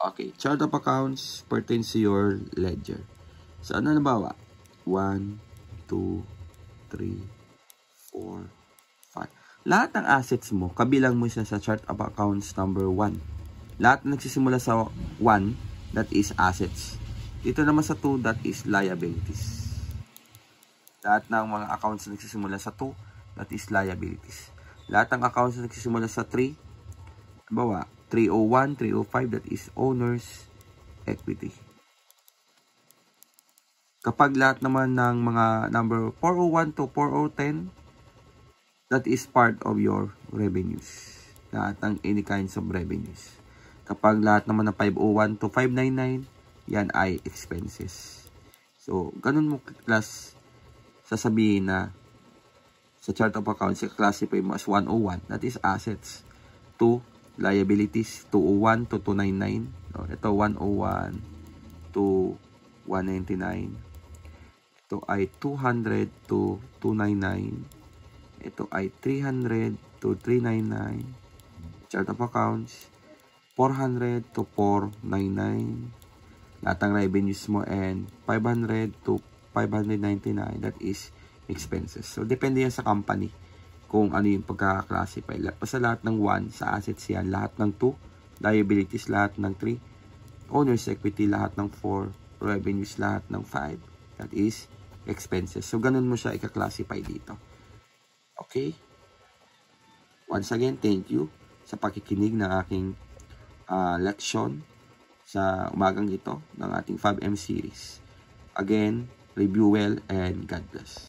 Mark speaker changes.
Speaker 1: Okay, chart of accounts pertains to your ledger. So, ano nabawa? 1, 2, 3, 4, 5. Lahat ng assets mo, kabilang mo siya sa chart of accounts number 1. Lahat na nagsisimula sa 1, that is assets. Dito naman sa 2, that is liabilities. Lahat ng mga accounts na nagsisimula sa 2, that is liabilities. Lahat ng accounts na nagsisimula sa 3, bawa, 301, 305, that is owner's equity. Kapag lahat naman ng mga number 401 to 4010, that is part of your revenues. Lahat ng any kinds of revenues. Kapag lahat naman ng 501 to 599, yan ay expenses. So, ganun mo class sasabihin na sa chart of accounts, i-classify mo as 101, that is assets. 2, liabilities, 201 to 299. So, ito 101 to 199. Ito ay 200 to 299. Ito ay 300 to 399. Chart of accounts, 400 to 499. Lahat ng revenues mo and 500 to 599. That is expenses. So, depende yan sa company kung ano yung pagkaka-classify. Basta lahat ng 1 sa assets yan. Lahat ng 2, liabilities, lahat ng 3, owner's equity, lahat ng 4, revenues, lahat ng 5. That is expenses. So, ganun mo siya i-classify dito. Okay? Once again, thank you sa pakikinig ng aking leksyon sa umagang ito ng ating FABM series. Again, review well and God bless.